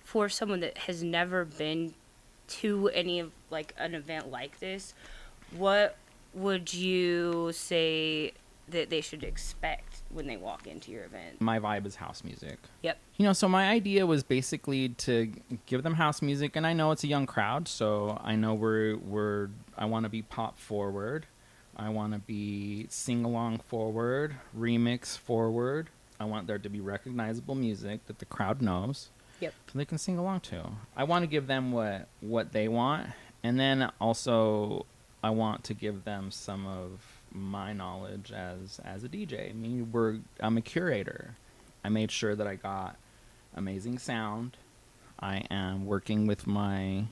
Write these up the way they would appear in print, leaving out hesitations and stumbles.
for someone that has never been to any of like an event like this, what would you say that they should expect when they walk into your event? My vibe is house music. Yep. So my idea was basically to give them house music, and I know it's a young crowd, so I know I want to be pop forward. I want to be sing-along forward, remix forward. I want there to be recognizable music that the crowd knows. Yep. So they can sing along to. I want to give them what they want, and then also I want to give them some of my knowledge as a DJ. I mean, I'm a curator. I made sure that I got amazing sound. I am working with my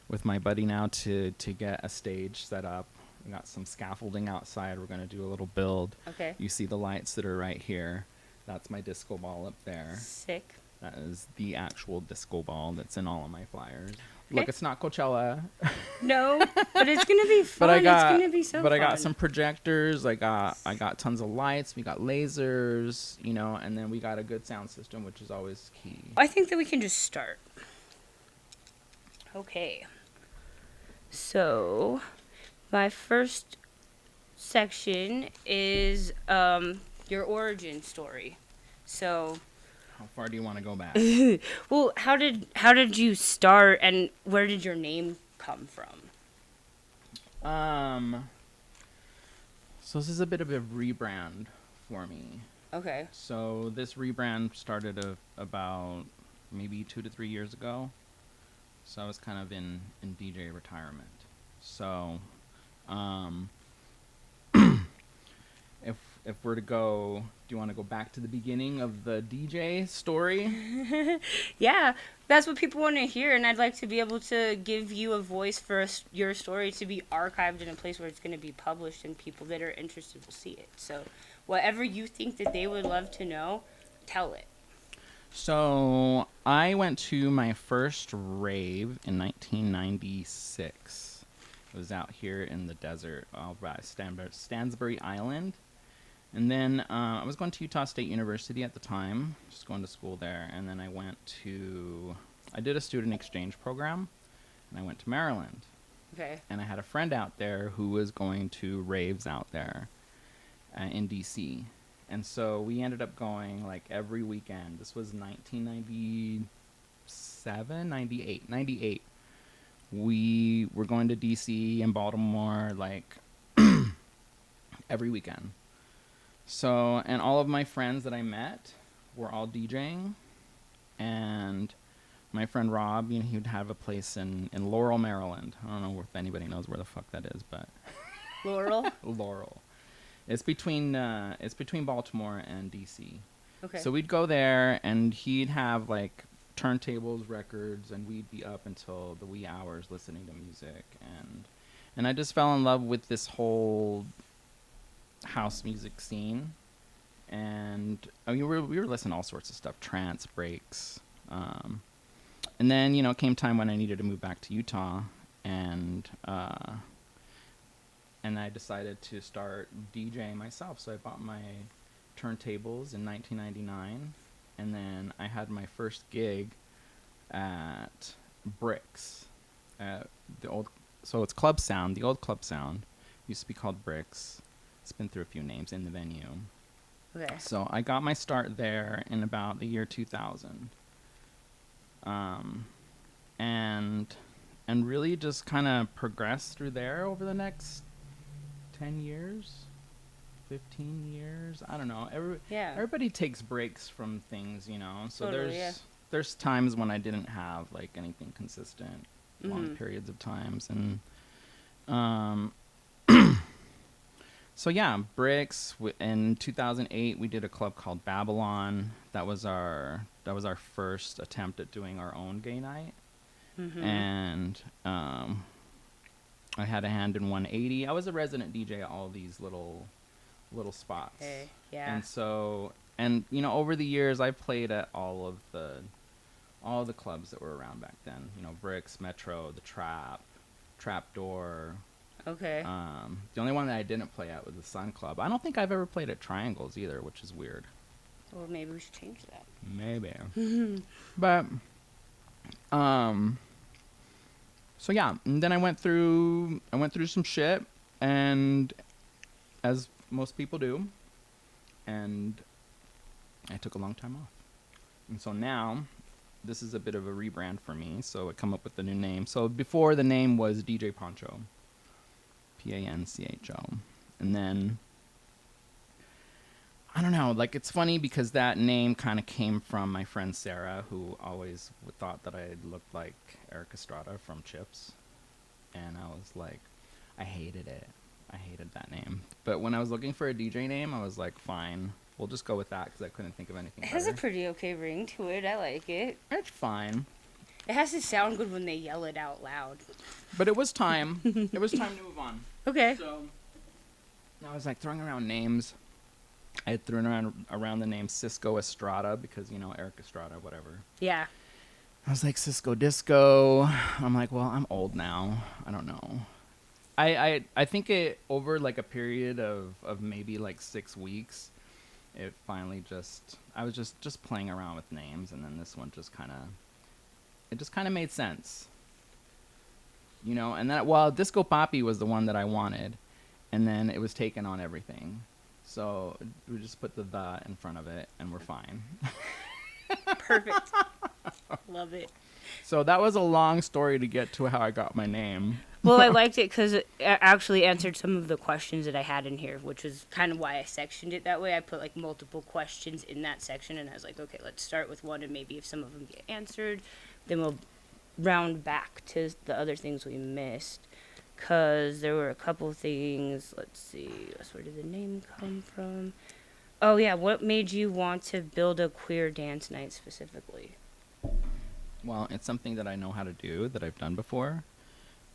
buddy now to get a stage set up. We got some scaffolding outside. We're going to do a little build. Okay. You see the lights that are right here. That's my disco ball up there. Sick. That is the actual disco ball that's in all of my flyers. Okay. Look, it's not Coachella. No, but it's gonna be fun. It's gonna be so fun. But I got some projectors. I got tons of lights. We got lasers, and then we got a good sound system, which is always key. I think that we can just start. Okay. So, my first section is your origin story. So, how far do you want to go back? Well, how did you start, and where did your name come from? So this is a bit of a rebrand for me. Okay. So this rebrand started about maybe 2 to 3 years ago. So I was kind of in DJ retirement. So, if we're to go, do you want to go back to the beginning of the DJ story? Yeah, that's what people want to hear, and I'd like to be able to give you a voice for your story to be archived in a place where it's going to be published, and people that are interested will see it. So, whatever you think that they would love to know, tell it. So, I went to my first rave in 1996. It was out here in the desert, by Stansbury Island. And then I was going to Utah State University at the time, just going to school there. And then I did a student exchange program, and I went to Maryland. Okay. And I had a friend out there who was going to raves out there in D.C. And so we ended up going like every weekend. This was 1997, 98. We were going to D.C. and Baltimore like every weekend. So, and all of my friends that I met were all DJing, and my friend Rob, he would have a place in Laurel, Maryland. I don't know if anybody knows where the fuck that is, but Laurel. Laurel. It's between Baltimore and DC. Okay. So we'd go there, and he'd have like turntables, records, and we'd be up until the wee hours listening to music, and I just fell in love with this whole house music scene, and I mean we were listening to all sorts of stuff, trance, breaks, and then it came time when I needed to move back to Utah, and I decided to start DJing myself. So I bought my turntables in 1999, and then I had my first gig at Bricks, so it's Club Sound. The old Club Sound used to be called Bricks. It's been through a few names in the venue. Okay. So I got my start there in about the year 2000. And really just kind of progressed through there over the next 10 years, 15 years. I don't know. Everybody takes breaks from things, So totally, there's times when I didn't have like anything consistent, long periods of times, and so yeah, Bricks. In 2008, we did a club called Babylon. That was our first attempt at doing our own gay night, and I had a hand in 180. I was a resident DJ at all these little spots. Okay. Yeah. And so, over the years, I've played at all the clubs that were around back then. Bricks, Metro, the Trapdoor. Okay. The only one that I didn't play at was the Sun Club. I don't think I've ever played at Triangles either, which is weird. Well, maybe we should change that. Maybe. But So yeah, and then I went through some shit, and as most people do, and I took a long time off. And so now this is a bit of a rebrand for me, so I come up with a new name. So before, the name was DJ Poncho, Pancho. And then I don't know, like, it's funny because that name kind of came from my friend Sarah, who always thought that I looked like Eric Estrada from Chips. And I was like, I hated it. I hated that name. But when I was looking for a DJ name, I was like, fine, we'll just go with that because I couldn't think of anything It better. has a pretty okay ring to it. I like it. It's fine. It has to sound good when they yell it out loud. But it was time. It was time to move on. Okay. So I was like throwing around names. I had thrown around the name Cisco Estrada because, you know, Eric Estrada, whatever. Yeah. I was like, Cisco Disco. I'm like, well, I'm old now. I don't know. I think it, over like a period of maybe like 6 weeks, it finally I was just playing around with names, and then this one just kind of made sense. You know, and that, well, Disco Papi was the one that I wanted, and then it was taken on everything. So we just put the in front of it, and we're fine. Perfect. Love it. So that was a long story to get to how I got my name. Well, I liked it because it actually answered some of the questions that I had in here, which was kind of why I sectioned it that way. I put like multiple questions in that section, and I was like, okay, let's start with one, and maybe if some of them get answered, then we'll round back to the other things we missed. Because there were a couple things. Let's see. Where did the name come from? Oh, yeah. What made you want to build a queer dance night specifically? Well, it's something that I know how to do, that I've done before.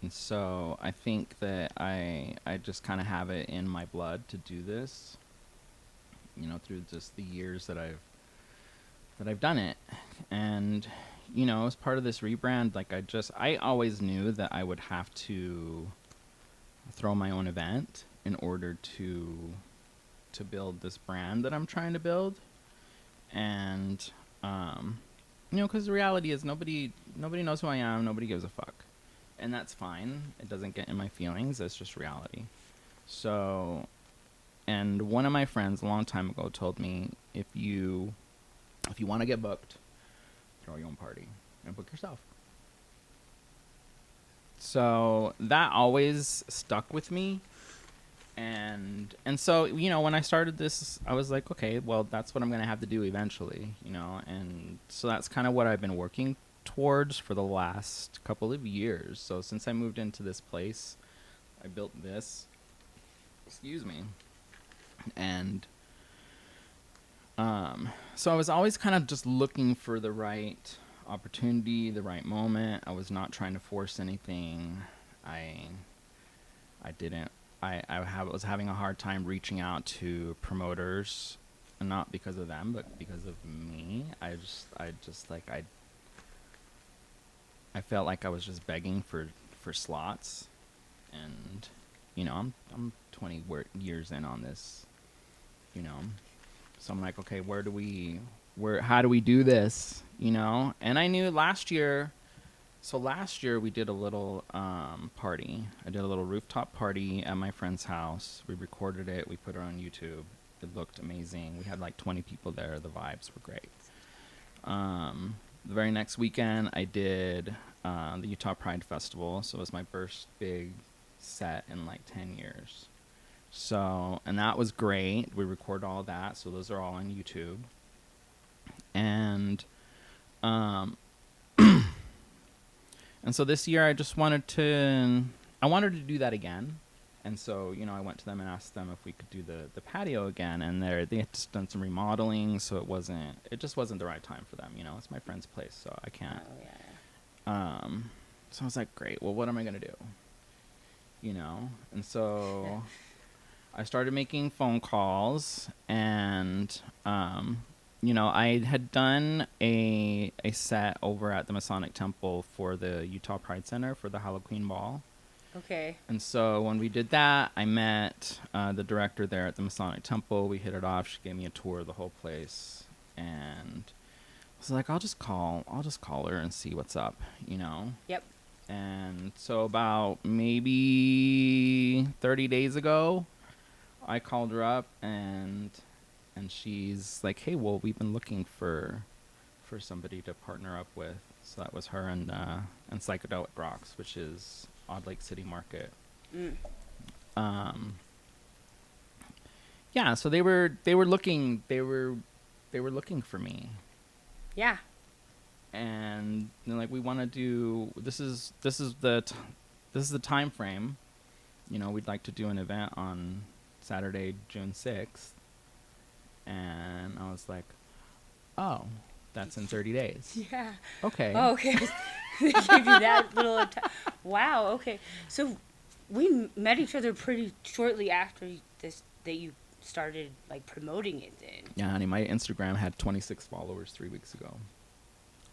And so I think that I just kind of have it in my blood to do this, you know, through just the years that I've done it. And, you know, as part of this rebrand, like, I always knew that I would have to throw my own event in order to build this brand that I'm trying to build. And, you know, because the reality is nobody knows who I am, nobody gives a fuck. And that's fine. It doesn't get in my feelings. It's just reality. So, and one of my friends a long time ago told me, if you want to get booked, throw your own party and book yourself. So that always stuck with me. And so, you know, when I started this, I was like, okay, well, that's what I'm going to have to do eventually, you know. And so that's kind of what I've been working towards for the last couple of years. So since I moved into this place, I built this. Excuse me. And so I was always kind of just looking for the right opportunity, the right moment. I was not trying to force anything. I was having a hard time reaching out to promoters, not because of them, but because of me. I felt like I was just begging for slots, and, you know, I'm 20 years in on this, you know, so I'm like, okay, how do we do this, you know? And I knew last year we did a little party. I did a little rooftop party at my friend's house. We recorded it. We put it on YouTube. It looked amazing. We had like 20 people there. The vibes were great. The very next weekend, I did the Utah Pride Festival. So it was my first big set in like 10 years. So, and that was great. We recorded all that. So those are all on YouTube. And and so this year I just wanted to do that again. And so, you know, I went to them and asked them if we could do the patio again. And they had just done some remodeling, so it just wasn't the right time for them. You know, it's my friend's place, so I can't. Oh, yeah. So I was like, great, well, what am I going to do? You know? And so I started making phone calls, and, you know, I had done a set over at the Masonic Temple for the Utah Pride Center for the Halloween Ball. Okay. And so when we did that, I met the director there at the Masonic Temple. We hit it off. She gave me a tour of the whole place. And was like, I'll just call her and see what's up, you know? Yep. And so about maybe 30 days ago, I called her up and she's like, hey, well, we've been looking for somebody to partner up with. So that was her and Psychedelic Rocks, which is Odd Lake City Market. Mm. Yeah, so they were looking for me. Yeah. And they're like, we want to do this is the time frame. You know, we'd like to do an event on Saturday, June 6th. And I was like, oh, that's in 30 days. Yeah. Okay. Oh, okay. They gave you that little wow, okay. So we met each other pretty shortly after that you started like promoting it then. Yeah, honey, my Instagram had 26 followers 3 weeks ago.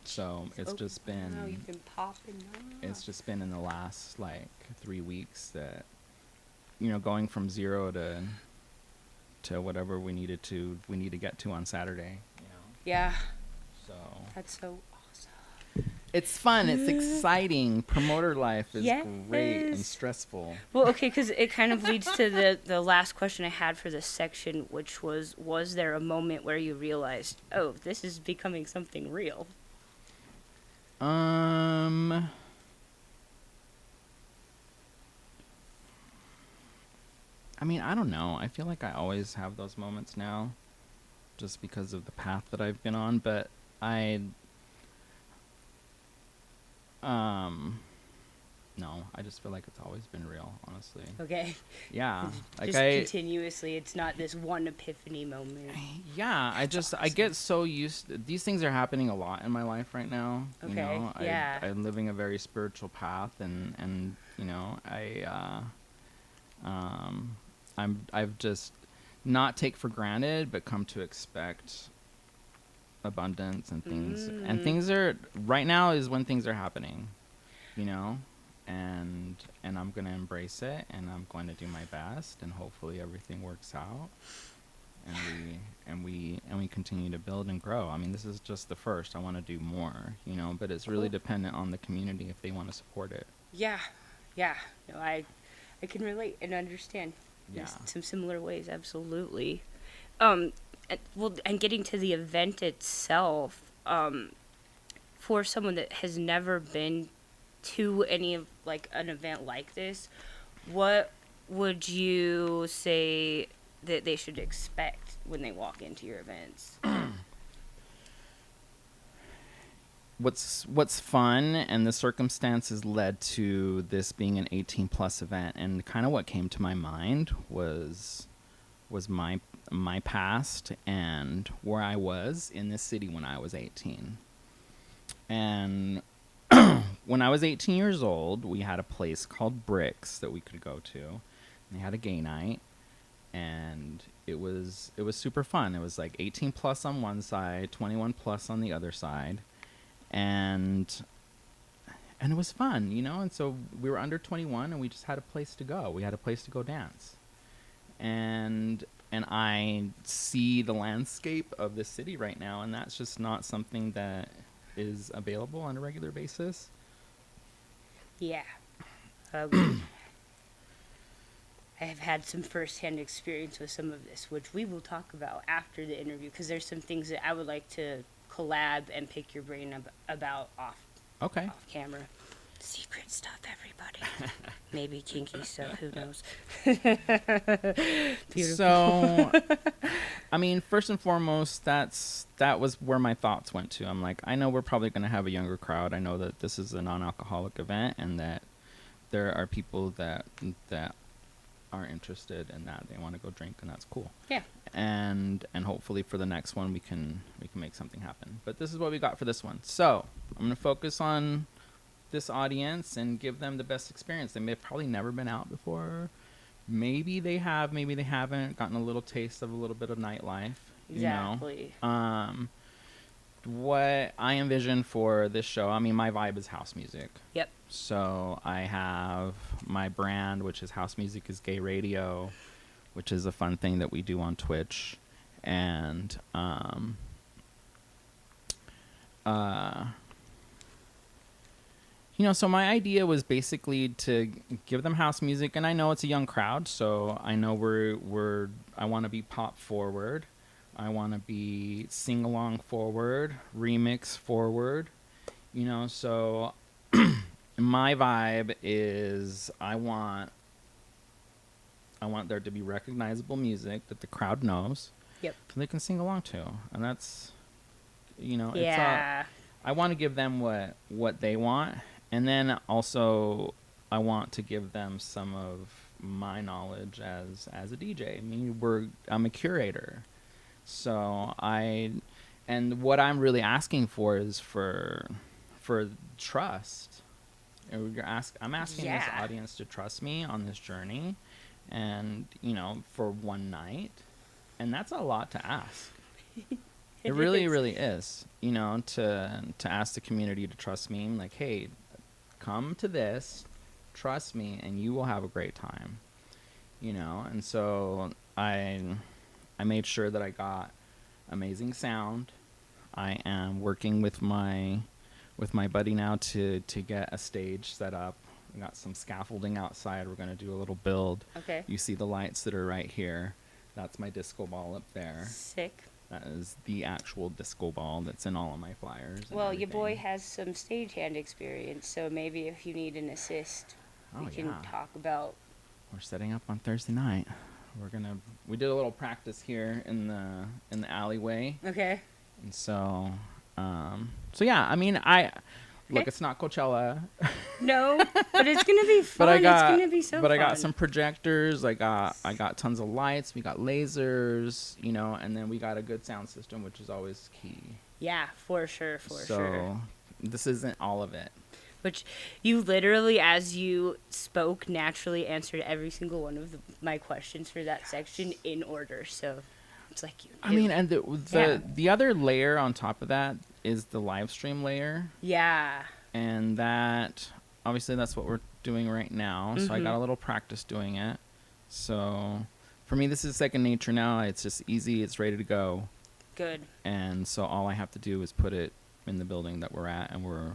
So it's just been... Wow, you've been popping up. It's just been in the last, like, 3 weeks that, you know, going from 0 to whatever we need to get to on Saturday, you know? Yeah. So... That's so awesome. It's fun. It's exciting. Promoter life is Yes. great and stressful. Well, okay, because it kind of leads to the last question I had for this section, which was there a moment where you realized, oh, this is becoming something real? I mean, I don't know. I feel like I always have those moments now, just because of the path that I've been on. But no, I just feel like it's always been real, honestly. Okay. Yeah, like Just continuously. It's not this one epiphany moment. Yeah, I get so used. These things are happening a lot in my life right now. Okay. You know, Yeah. I'm living a very spiritual path, and you know, I've just not take for granted, but come to expect abundance and things. And things are right now is when things are happening, you know, and I'm gonna embrace it, and I'm going to do my best, and hopefully everything works out, and we continue to build and grow. I mean, this is just the first. I want to do more, you know, but it's really dependent on the community if they want to support it. Yeah. Yeah. No, I can relate and understand. Yeah. In some similar ways, absolutely. And getting to the event itself, for someone that has never been to any of like an event like this, what would you say that they should expect when they walk into your events? What's fun, and the circumstances led to this being an 18 plus event, and kind of what came to my mind was my past and where I was in this city when I was 18. And when I was 18 years old, we had a place called Bricks that we could go to, and they had a gay night, and it was super fun. It was like 18 plus on one side, 21 plus on the other side. And it was fun, you know, and so we were under 21, and we just had a place to go. We had a place to go dance. And I see the landscape of the city right now, and that's just not something that is available on a regular basis. Yeah. I have had some first-hand experience with some of this, which we will talk about after the interview, because there's some things that I would like to collab and pick your brain about off camera. Secret stuff, everybody. Maybe kinky stuff, who knows. Beautiful. So I mean, first and foremost, that was where my thoughts went to. I'm like, I know we're probably going to have a younger crowd. I know that this is a non-alcoholic event, and that there are people that are interested in that. They want to go drink, and that's cool. Yeah. And hopefully for the next one we can make something happen. But this is what we got for this one. So I'm going to focus on this audience and give them the best experience. They may have probably never been out before. Maybe they have, maybe they haven't, gotten a little taste of a little bit of nightlife. Exactly. You know? What I envision for this show, I mean, my vibe is house music. Yep. So I have my brand, which is House Music is Gay Radio, which is a fun thing that we do on Twitch. And so my idea was basically to give them house music, and I know it's a young crowd, so I know I want to be pop forward, I want to be sing along forward, remix forward, so my vibe is I want there to be recognizable music that the crowd knows. Yep. So they can sing along to, and that's, Yeah. I want to give them what they want, and then also I want to give them some of my knowledge as a DJ. I mean, I'm a curator, so and what I'm really asking for is for trust. I'm asking this audience to trust me on this journey, and for one night, and that's a lot to ask. It really, really is. To ask the community to trust me, like, hey, come to this, trust me, and you will have a great time. And so I made sure that I got amazing sound. I am working with my buddy now to get a stage set up. We got some scaffolding outside. We're going to do a little build. Okay. You see the lights that are right here. That's my disco ball up there. Sick. That is the actual disco ball that's in all of my flyers. Well, your boy has some stagehand experience, so maybe if you need an assist, we can talk about. We're setting up on Thursday night. We did a little practice here in the alleyway. Okay. And so yeah, I mean, look, it's not Coachella. No, but it's gonna be fun. But It's gonna be so fun. I got some projectors. I got tons of lights. We got lasers, and then we got a good sound system, which is always key. Yeah, for sure. So this isn't all of it. Which you literally, as you spoke, naturally answered every single one of my questions for that section in order. So it's like you. I mean, and the other layer on top of that is the live stream layer. Yeah. And that, obviously, that's what we're doing right now. So I got a little practice doing it. So for me, this is second nature now. It's just easy. It's ready to go. Good. And so all I have to do is put it in the building that we're at, and we're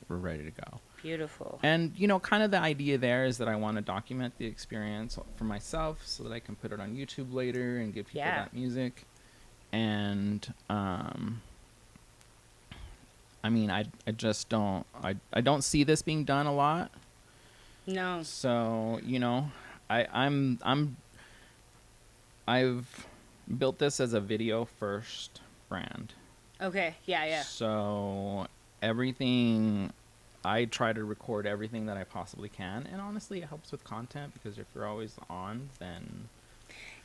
ready to go. Beautiful. And kind of the idea there is that I want to document the experience for myself so that I can put it on YouTube later and give people that music. And I mean, I just don't I don't see this being done a lot. No. So I've built this as a video first brand. Okay. Yeah. So everything, I try to record everything that I possibly can, and honestly, it helps with content because if you're always on, then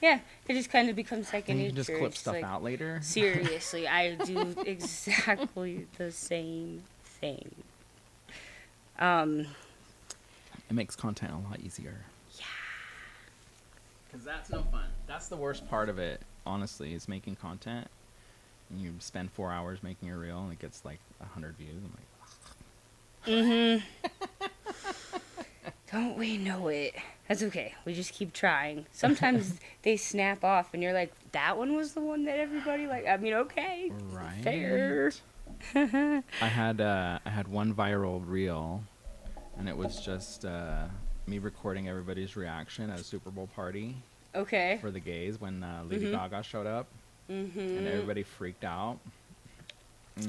it just kind of becomes second nature. You can just clip stuff out later. Seriously, I do exactly the same thing. It makes content a lot easier. Yeah. Because that's no fun. That's the worst part of it, honestly, is making content. And you spend 4 hours making a reel, and it gets like 100 views. I'm like, Don't we know it? That's okay. We just keep trying. Sometimes they snap off, and you're like, that one was the one that everybody liked. I mean, okay. Right. Fair. I had one viral reel, and it was just me recording everybody's reaction at a Super Bowl party. Okay. For the gays when Lady Gaga showed up. And everybody freaked out.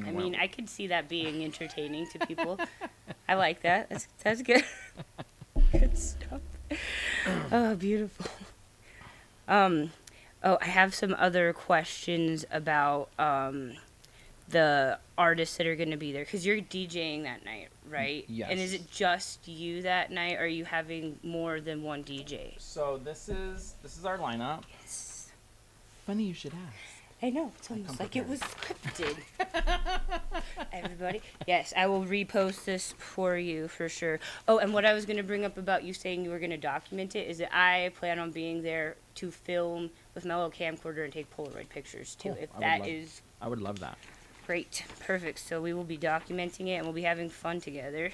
I mean, I could see that being entertaining to people. I like that. That's good. Good stuff. Oh, beautiful. I have some other questions about the artists that are going to be there, because you're DJing that night, right? Yes. And is it just you that night, or are you having more than one DJ? So this is our lineup. Yes. Funny you should ask. I know, it's almost like it was scripted. Everybody. Yes, I will repost this for you for sure. Oh, and what I was going to bring up about you saying you were going to document it is that I plan on being there to film with my little camcorder and take Polaroid pictures too. Cool. I would love that. Great. Perfect. So we will be documenting it and we'll be having fun together.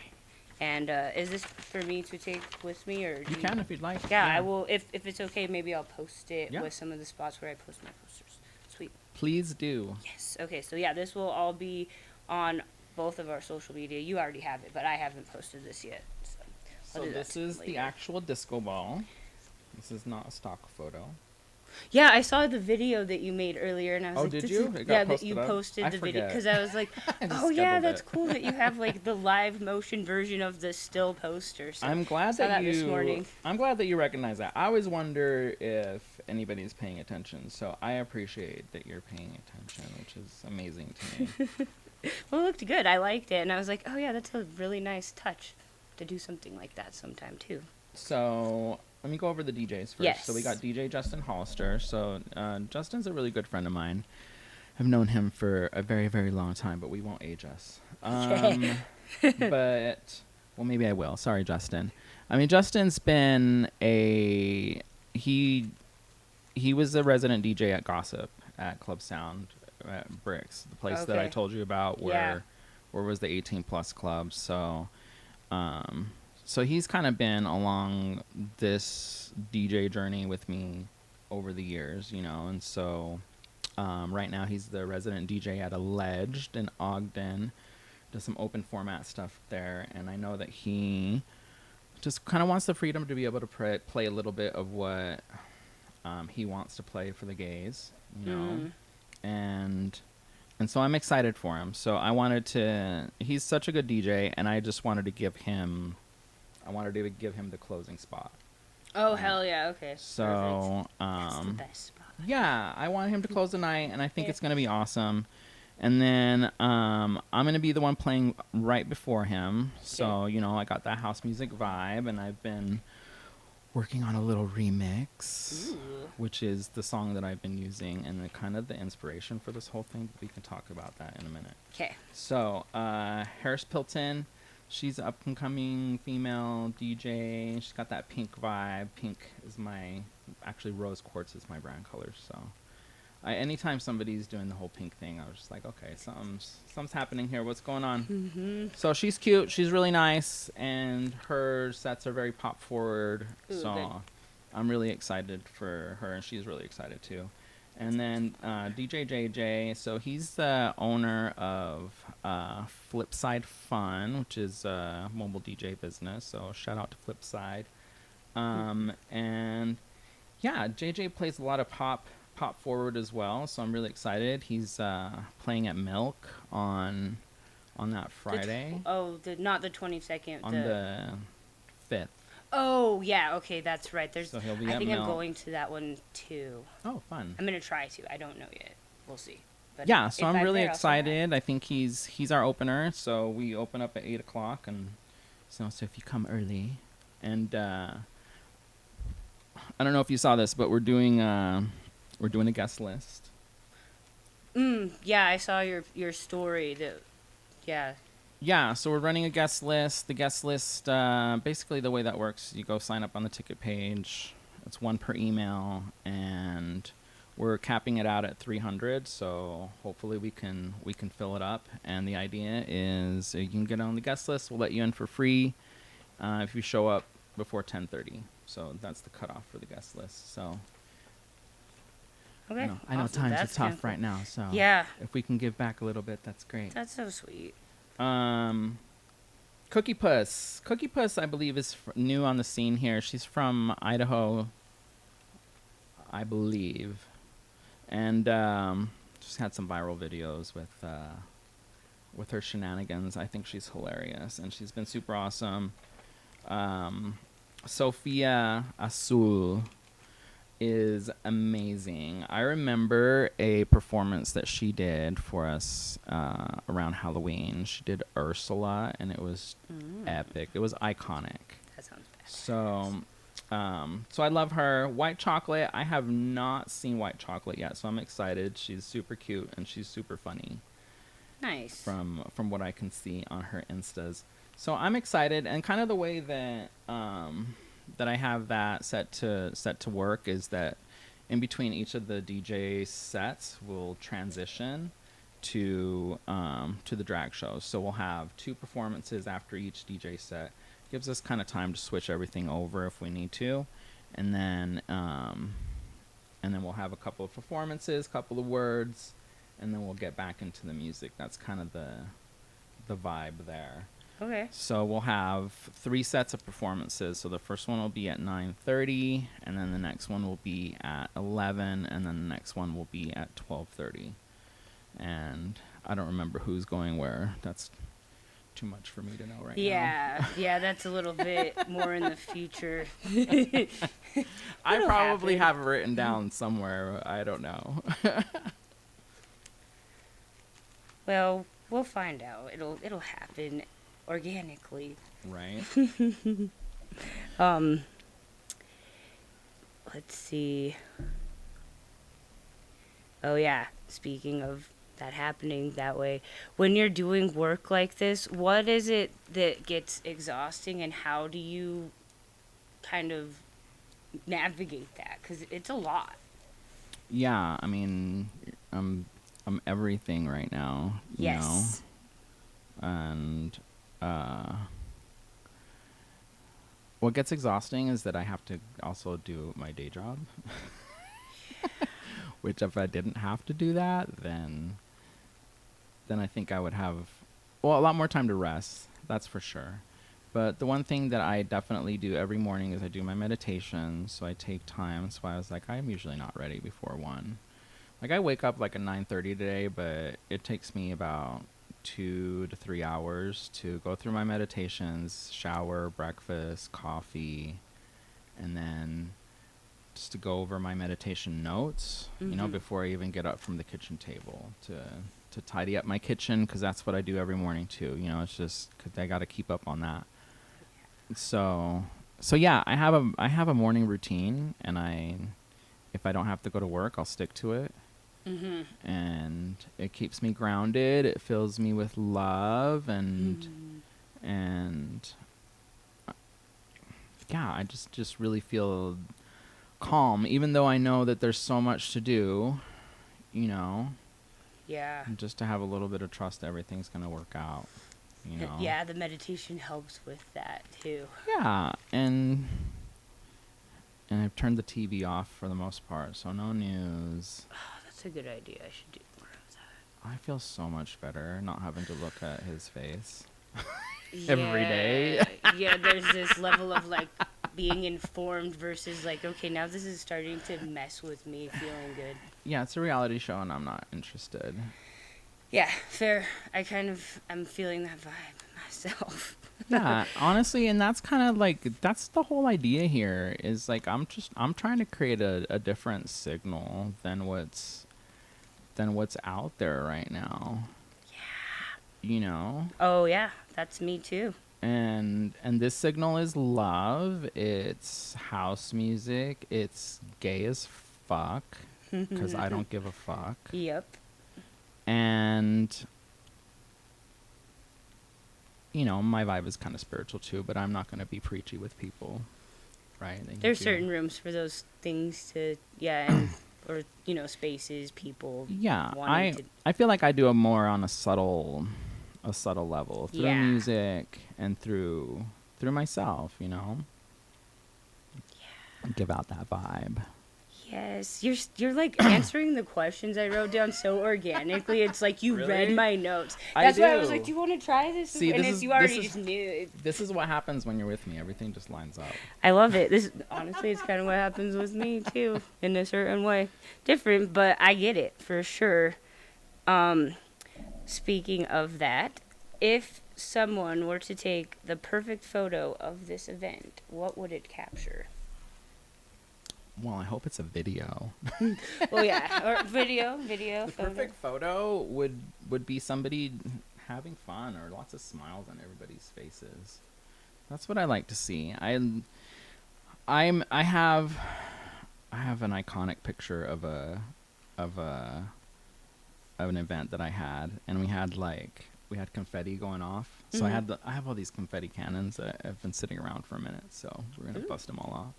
And is this for me to take with me, or you can if you'd like? Yeah, I will. If it's okay, maybe I'll post it with some of the spots where I post my posters. Sweet. Please do. Yes. Okay. So yeah, this will all be on both of our social media. You already have it, but I haven't posted this yet. So, I'll So do that this is the later. actual disco ball. This is not a stock photo. Yeah, I saw the video that you made earlier, and I was Oh, like, did "This you? is It yeah." got That you posted up? posted I the video forget. because I was like, I just "Oh yeah, scheduled that's it. cool that you have like the live motion version of the still poster." So I'm glad saw that this you. morning. I'm glad that you recognize that. I always wonder if anybody's paying attention. So I appreciate that you're paying attention, which is amazing to me. Well, it looked good. I liked it, and I was like, "Oh yeah, that's a really nice touch to do something like that sometime too." So let me go over the DJs first. Yes. So we got DJ Justin Hollister. So Justin's a really good friend of mine. I've known him for a very, very long time, but we won't age us. But, well, maybe I will. Sorry, Justin. I mean, Justin's been he was a resident DJ at Gossip at Club Sound at Bricks, the place that I Okay. told you about Yeah. where was the 18 plus club. So, so he's kind of been along this DJ journey with me over the years, you know, and so right now he's the resident DJ at Alleged in Ogden, does some open format stuff there, and I know that he just kind of wants the freedom to be able to play a little bit of what he wants to play for the gays, you know, and so I'm excited for him. So I wanted to. He's such a good DJ, and I just wanted to give him. I wanted to give him the closing spot. Oh hell yeah! Okay. So That's the best spot. yeah, I want him to close the night, and I think it's gonna be awesome. And then I'm gonna be the one playing right before him. So you know, I got that house music vibe, and I've been working on a little remix, Ooh. which is the song that I've been using and kind of the inspiration for this whole thing. We can talk about that in a minute. Okay. So Harris Pilton, she's an up-and-coming female DJ. She's got that pink vibe. Pink is actually rose quartz is my brand color. So anytime somebody's doing the whole pink thing, I was just like, okay, something's happening here. What's going on? Mm-hmm. So she's cute. She's really nice, and her sets are very pop forward. Ooh, so good. I'm really excited for her, and she's really excited too. And then DJ JJ, so he's the owner of Flipside Fun, which is a mobile DJ business. So shout out to Flipside. And yeah, JJ plays a lot of pop forward as well. So I'm really excited. He's playing at Milk on that Friday. Not the 22nd. On the 5th. Oh yeah, okay, that's right. So he'll be I at think I'm Milk. going to that one too. Oh, fun. I'm gonna try to. I don't know yet. We'll see. But Yeah, so if I'm really there, I'll say hi. excited. I think he's our opener. So we open up at 8:00, and so if you come early, and I don't know if you saw this, but we're doing a guest list. Yeah, I saw your story. Yeah, so we're running a guest list. The guest list, basically the way that works, you go sign up on the ticket page. It's one per email, and we're capping it out at 300. So hopefully we can fill it up. And the idea is you can get on the guest list. We'll let you in for free if you show up before 10:30. So that's the cutoff for the guest list. So Okay. I know awesome. times That's are tough kinda cool. right now. So Yeah. if we can give back a little bit, that's great. That's so sweet. Cookie Puss. Cookie Puss, I believe, is new on the scene here. She's from Idaho, I believe, and just had some viral videos with her shenanigans. I think she's hilarious, and she's been super awesome. Sophia Azul is amazing. I remember a performance that she did for us around Halloween. She did Ursula, and it was epic. It was iconic. That sounds bad. So, so I love her. White Chocolate. I have not seen White Chocolate yet, so I'm excited. She's super cute and she's super funny. Nice. From what I can see on her Instas. So I'm excited, and kind of the way that that I have that set to work is that in between each of the DJ sets, we'll transition to the drag shows. So we'll have 2 performances after each DJ set. Gives us kind of time to switch everything over if we need to, and then we'll have a couple of performances, couple of words, and then we'll get back into the music. That's kind of the the vibe there. Okay. So we'll have 3 sets of performances. So the first one will be at 9:30, and then the next one will be at 11, and then the next one will be at 12:30. And I don't remember who's going where. That's too much for me to know right now. Yeah, that's a little bit more in the future. I probably happen. have it written down somewhere. I don't know. Well, we'll find out. It'll happen organically. Right. Let's see. Oh yeah, speaking of that happening that way, when you're doing work like this, what is it that gets exhausting, and how do you kind of navigate that? Because it's a lot. Yeah, I mean, I'm everything right now, you Yes. know. And what gets exhausting is that I have to also do my day job. Which if I didn't have to do that, then I think I would have, well, a lot more time to rest. That's for sure. But the one thing that I definitely do every morning is I do my meditation. So I take time. That's why I was like, I'm usually not ready before 1. Like I wake up like at 9:30 today, but it takes me about 2 to 3 hours to go through my meditations, shower, breakfast, coffee, and then just to go over my meditation notes, you know, before I even get up from the kitchen table to tidy up my kitchen, because that's what I do every morning too. You know, it's just 'cause I got to keep up on that. So yeah, I have a morning routine, and if I don't have to go to work, I'll stick to it. And it keeps me grounded. It fills me with love, and yeah, I just really feel calm, even though I know that there's so much to do, you know. Yeah. Just to have a little bit of trust that everything's gonna work out, you know. Yeah, the meditation helps with that too. Yeah, and I've turned the TV off for the most part, so no news. Oh, that's a good idea. I should do more of that. I feel so much better not having to look at his face every day. Yeah, there's this level of like being informed versus like, okay, now this is starting to mess with me feeling good. Yeah, it's a reality show and I'm not interested. Yeah, fair. I'm feeling that vibe myself. Yeah, honestly, and that's kind of like, that's the whole idea here, is like I'm trying to create a different signal than what's out there right now. Yeah. You know? Oh yeah, that's me too. And this signal is love. It's house music. It's gay as fuck, because I don't give a fuck. Yep. And you know, my vibe is kind of spiritual too, but I'm not going to be preachy with people, right? There's certain rooms for those things to, and or you know, spaces, people. Yeah, wanting I feel like I do it more on a subtle level through music and through myself, you know. Yeah. Give out that vibe. Yes, you're like answering the questions I wrote down so organically. It's like you Really? read my notes. I That's why I was do. like, "Do you want to try this?" See, and this you already just knew. This is what happens when you're with me. Everything just lines up. I love it. This honestly, it's kind of what happens with me too, in a certain way. Different, but I get it for sure. Speaking of that, if someone were to take the perfect photo of this event, what would it capture? Well, I hope it's a video. Well, yeah, or video. The perfect photo would be somebody having fun or lots of smiles on everybody's faces. That's what I like to see. I have an iconic picture of an event that I had, and we had confetti going off. So I have all these confetti cannons that have been sitting around for a minute, so we're gonna bust them all off.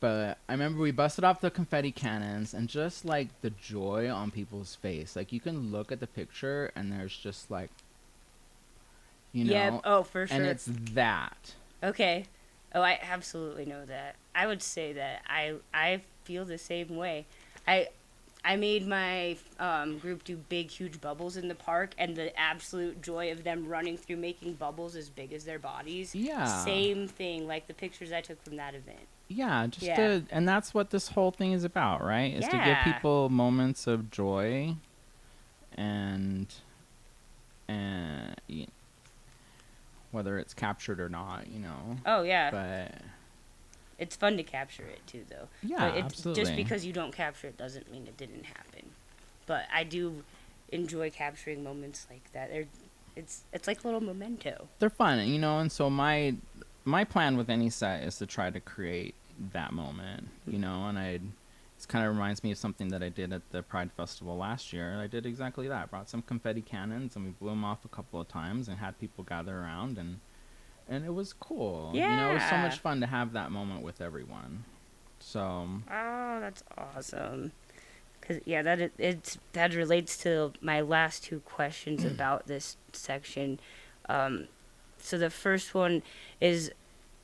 But I remember we busted off the confetti cannons, and just like the joy on people's face, like you can look at the picture and there's just like, you know. Yeah. Oh, for sure. And it's that. Okay. Oh, I absolutely know that. I would say that I feel the same way. I made my group do big, huge bubbles in the park, and the absolute joy of them running through making bubbles as big as their bodies. Yeah. Same thing, like the pictures I took from that event. Yeah, just Yeah. to, and that's what this whole thing is about, right? Is to give Yeah. people moments of joy and and whether it's captured or not, Oh, yeah. But It's fun to capture it, too, though. yeah, But absolutely. just because you don't capture it doesn't mean it didn't happen. But I do enjoy capturing moments like that. It's like a little memento. They're fun, and so my plan with any set is to try to create that moment, and it kind of reminds me of something that I did at the Pride Festival last year. I did exactly that. I brought some confetti cannons and we blew them off a couple of times and had people gather around, and it was cool. It was so Yeah. much fun to have that moment with everyone. So Oh, that's awesome. Cause yeah, that relates to my last two questions about this section. So the first one is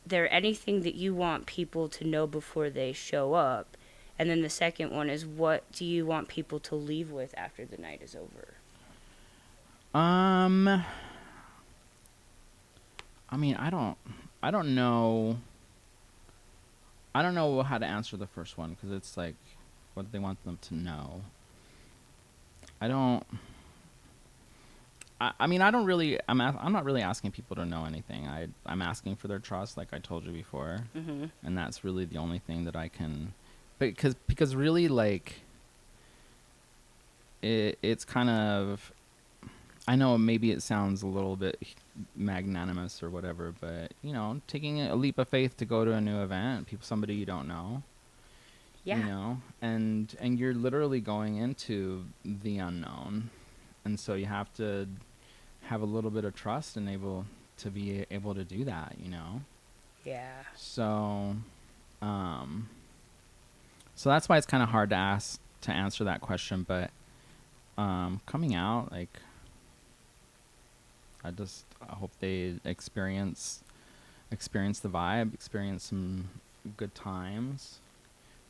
there anything that you want people to know before they show up? And then the second one is what do you want people to leave with after the night is over? I mean, I don't know. I don't know how to answer the first one because it's like, what do they want them to know? I don't. I mean, I don't really. I'm not really asking people to know anything. I'm asking for their trust, like I told you before, Mm-hmm. and that's really the only thing that I can. Because really, like, it's kind of. I know maybe it sounds a little bit magnanimous or whatever, but taking a leap of faith to go to a new event, somebody you don't know, Yeah. and you're literally going into the unknown, and so you have to have a little bit of trust and to be able to do that. Yeah. So, so that's why it's kind of hard to answer that question, but coming out, like, I hope they experience the vibe, experience some good times.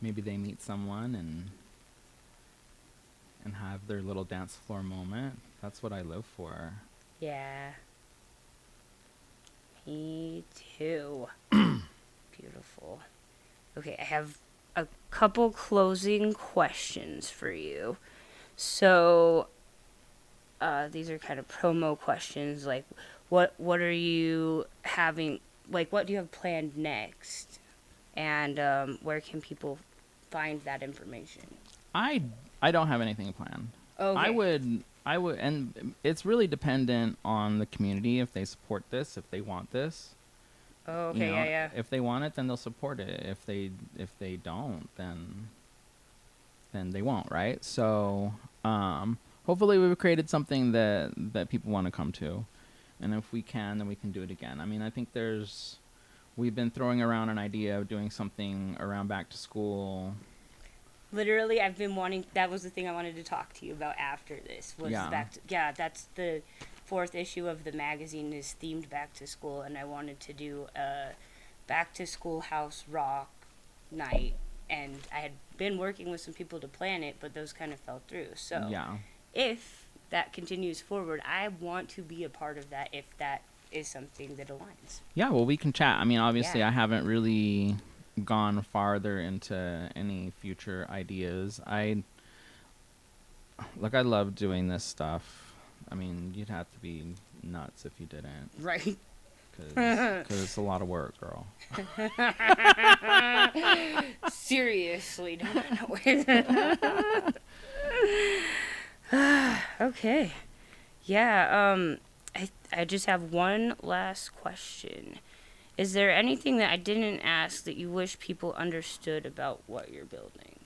Maybe they meet someone and have their little dance floor moment. That's what I live for. Yeah. Me too. Beautiful. Okay, I have a couple closing questions for you. So, these are kind of promo questions. Like, what are you having? Like, what do you have planned next? And where can people find that information? I I don't have anything planned. Okay. I would, and it's really dependent on the community if they support this, if they want this. Oh, okay. Yeah, yeah. If they want it, then they'll support it. If they don't, then they won't, right? So, hopefully we've created something that people want to come to, and if we can, then we can do it again. I mean, I think we've been throwing around an idea of doing something around back to school. Literally, I've been wanting. That was the thing I wanted to talk to you about after this. Was Yeah. yeah, that's the fourth issue of the magazine is themed back to school, and I wanted to do a back to school house rock night, and I had been working with some people to plan it, but those kind of fell through. So Yeah. if that continues forward, I want to be a part of that if that is something that aligns. Yeah, well, we can chat. I mean, obviously, Yeah. I haven't really gone farther into any future ideas. I love doing this stuff. I mean, you'd have to be nuts if you didn't, Right. because it's a lot of work, girl. Seriously, don't. Okay. Yeah, I just have one last question. Is there anything that I didn't ask that you wish people understood about what you're building?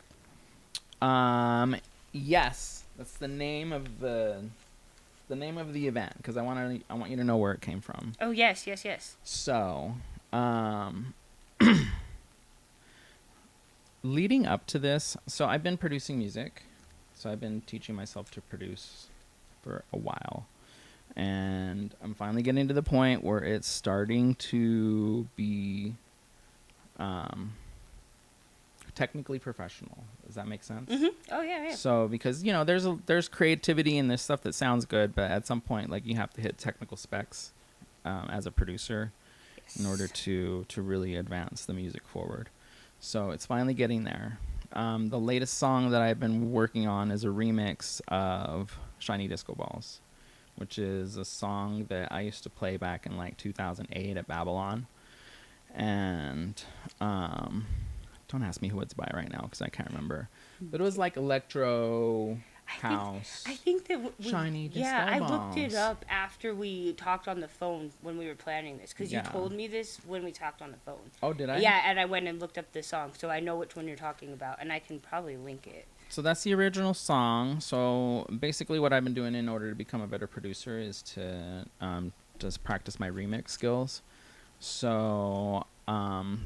Yes, that's the name of the event, because I want you to know where it came from. Oh, yes, yes, yes. So, leading up to this, so I've been producing music. So I've been teaching myself to produce for a while. And I'm finally getting to the point where it's starting to be technically professional. Does that make sense? Oh yeah, yeah. So because there's creativity and there's stuff that sounds good, but at some point like you have to hit technical specs as a producer in order to really advance the music forward. So it's finally getting there. The latest song that I've been working on is a remix of Shiny Disco Balls, which is a song that I used to play back in like 2008 at Babylon. And don't ask me who it's by right now because I can't remember. But it was like electro house. I think that Shiny Disco yeah, I looked it Balls. up after we talked on the phone when we were planning this because Yeah. you told me this when we talked on the phone. Oh, did I? Yeah, and I went and looked up the song, so I know which one you're talking about, and I can probably link it. So that's the original song. So basically what I've been doing in order to become a better producer is to just practice my remix skills. So I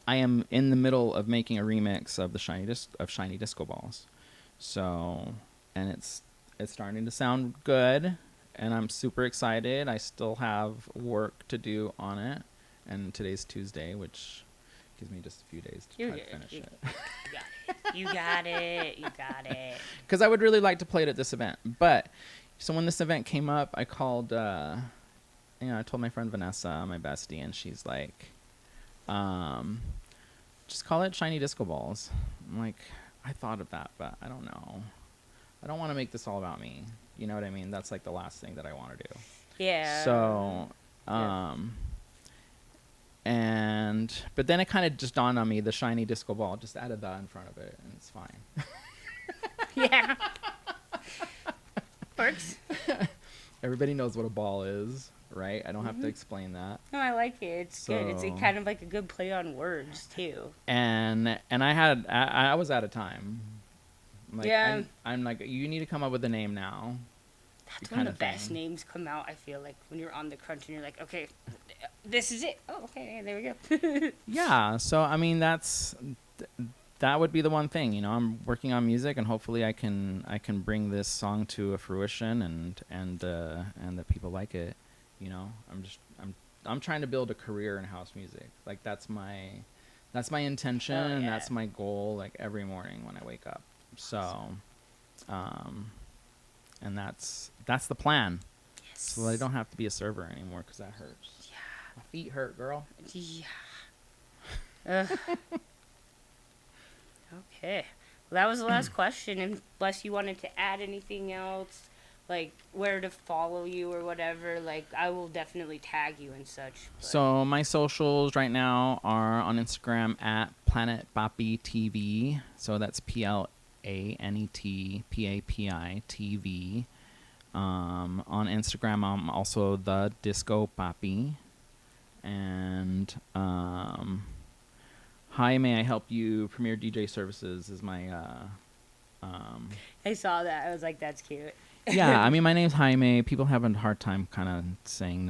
am in the middle of making a remix of the Shiny Disco Balls. So, and it's starting to sound good, and I'm super excited. I still have work to do on it, and today's Tuesday, which gives me just a few days to try to finish it. You got it. You got it. Because I would really like to play it at this event. But so when this event came up, I called. I told my friend Vanessa, my bestie, and she's like, just call it Shiny Disco Balls. I'm like, I thought of that, but I don't know. I don't want to make this all about me. You know what I mean? That's like the last thing that I want to do. Yeah. So, but then it kind of just dawned on me, the Shiny Disco Ball, just added that in front of it, and it's fine. Yeah. Works. Everybody knows what a ball is, right? I don't have to explain that. No, I like it. It's good. It's So- kind of like a good play on words too. And I was out of time. Like, Yeah. I'm like, you need to come up with a name now. That's kind when the of best thing. names come out. I feel like when you're on the crunch and you're like, okay, this is it. Oh, okay, there we go. Yeah. So I mean, that would be the one thing. I'm working on music, and hopefully I can bring this song to a fruition, and that people like it. I'm trying to build a career in house music. Like that's my intention, Oh, and yeah. that's my goal. Like every morning when I wake up. So, and that's the plan. Yes. So I don't have to be a server anymore because that hurts. Yeah. My feet hurt, girl. Yeah. Ugh. Okay. Well, that was the last question. Unless you wanted to add anything else, like where to follow you or whatever, like I will definitely tag you and such. But So my socials right now are on Instagram at Planet Papi TV. So that's PLANETPAPI TV. On Instagram, I'm also the Disco Papi. And Hi, May I Help You? Premier DJ Services is my. I saw that. I was like, that's cute. Yeah, I mean, my name's Jaime. People have a hard time kind of saying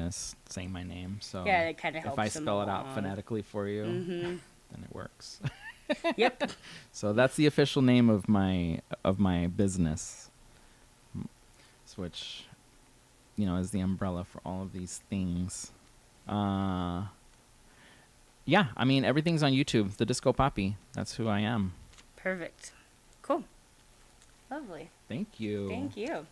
my name. So Yeah, it kind of helps. if I them spell it out along. phonetically for you, Mhm. then it works. Yep. So that's the official name of my business, which is the umbrella for all of these things. Yeah, I mean everything's on YouTube. The Disco Papi. That's who I am. Perfect. Cool. Lovely. Thank you. Thank you.